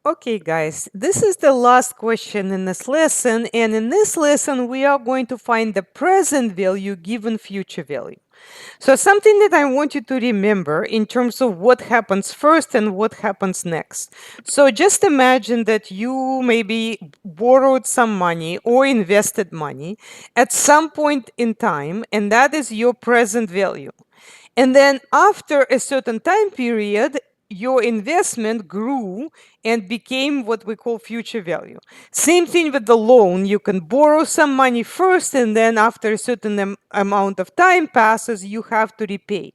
Okay, guys, this is the last question in this lesson, and in this lesson, we are going to find the present value given future value. So, something that I want you to remember in terms of what happens first and what happens next. So, just imagine that you maybe borrowed some money or invested money at some point in time, and that is your present value. And then after a certain time period, your investment grew and became what we call future value. Same thing with the loan. You can borrow some money first, and then after a certain amount of time passes, you have to repay.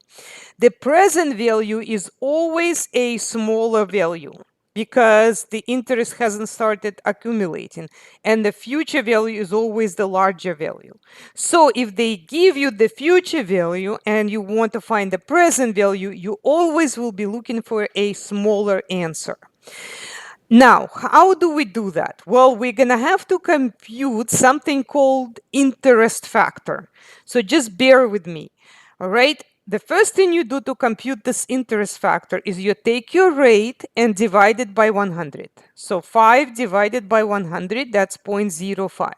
The present value is always a smaller value because the interest hasn't started accumulating, and the future value is always the larger value. So if they give you the future value and you want to find the present value, you always will be looking for a smaller answer. Now, how do we do that? Well, we're going to have to compute something called interest factor. So just bear with me. All right. The first thing you do to compute this interest factor is you take your rate and divide it by 100. So 5 divided by 100, that's 0.05.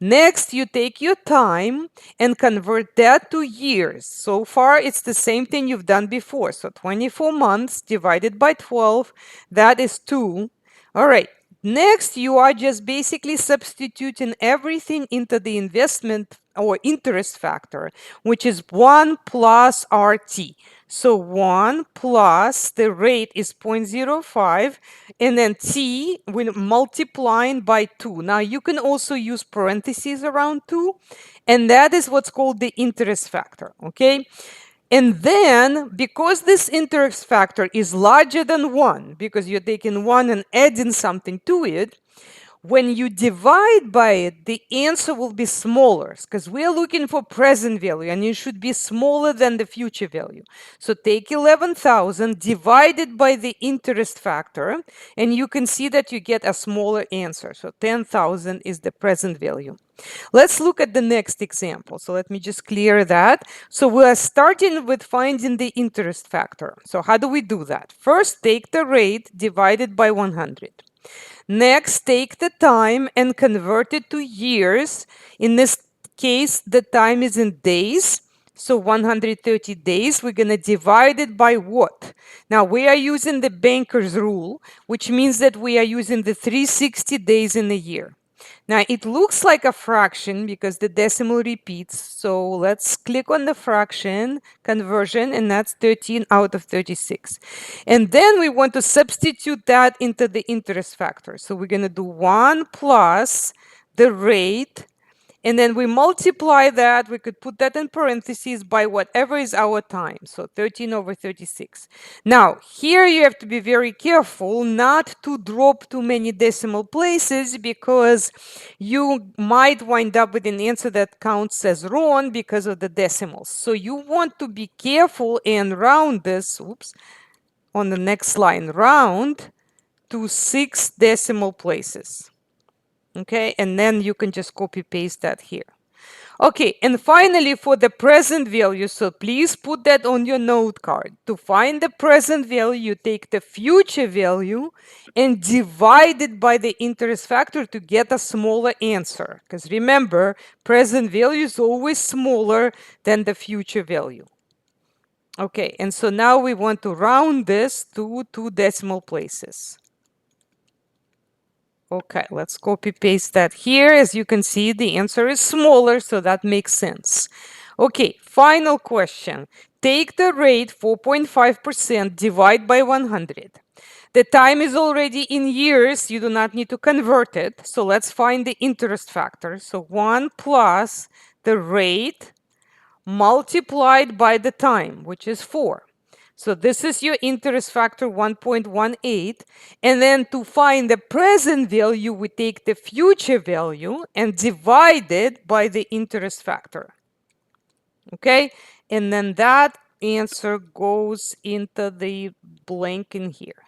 Next, you take your time and convert that to years. So far, it's the same thing you've done before. So 24 months divided by 12, that is 2. All right. Next, you are just basically substituting everything into the investment or interest factor, which is 1 plus RT. So 1 plus the rate is 0.05, and then T when multiplying by 2. Now you can also use parentheses around 2, and that is what's called the interest factor, okay? And then, because this interest factor is larger than 1, because you're taking 1 and adding something to it, when you divide by it, the answer will be smaller because we are looking for present value and it should be smaller than the future value. So take 11,000 divided by the interest factor, and you can see that you get a smaller answer. So 10,000 is the present value. Let's look at the next example. So let me just clear that. So we are starting with finding the interest factor. So how do we do that? First, take the rate divided by 100. Next, take the time and convert it to years. In this case, the time is in days. So 130 days, we're going to divide it by what? Now, we are using the banker's rule, which means that we are using the 360 days in a year. Now, it looks like a fraction because the decimal repeats. So let's click on the fraction conversion, and that's 13 out of 36. And then we want to substitute that into the interest factor. So we're going to do 1 plus the rate, and then we multiply that. We could put that in parentheses by whatever is our time. So 13 over 36. Now, here you have to be very careful not to drop too many decimal places because you might wind up with an answer that counts as wrong because of the decimals. So you want to be careful and round this, oops, on the next line, round to 6 decimal places. Okay, and then you can just copy paste that here. Okay, and finally for the present value, so please put that on your note card. To find the present value, you take the future value and divide it by the interest factor to get a smaller answer. Because remember, present value is always smaller than the future value. Okay, and so now we want to round this to 2 decimal places. Okay, let's copy paste that here. As you can see, the answer is smaller, so that makes sense. Okay, final question. Take the rate 4.5%, divide by 100. The time is already in years. You do not need to convert it. So let's find the interest factor. So 1 plus the rate multiplied by the time, which is 4. So this is your interest factor 1.18. And then to find the present value, we take the future value and divide it by the interest factor. Okay? And then that answer goes into the blank in here.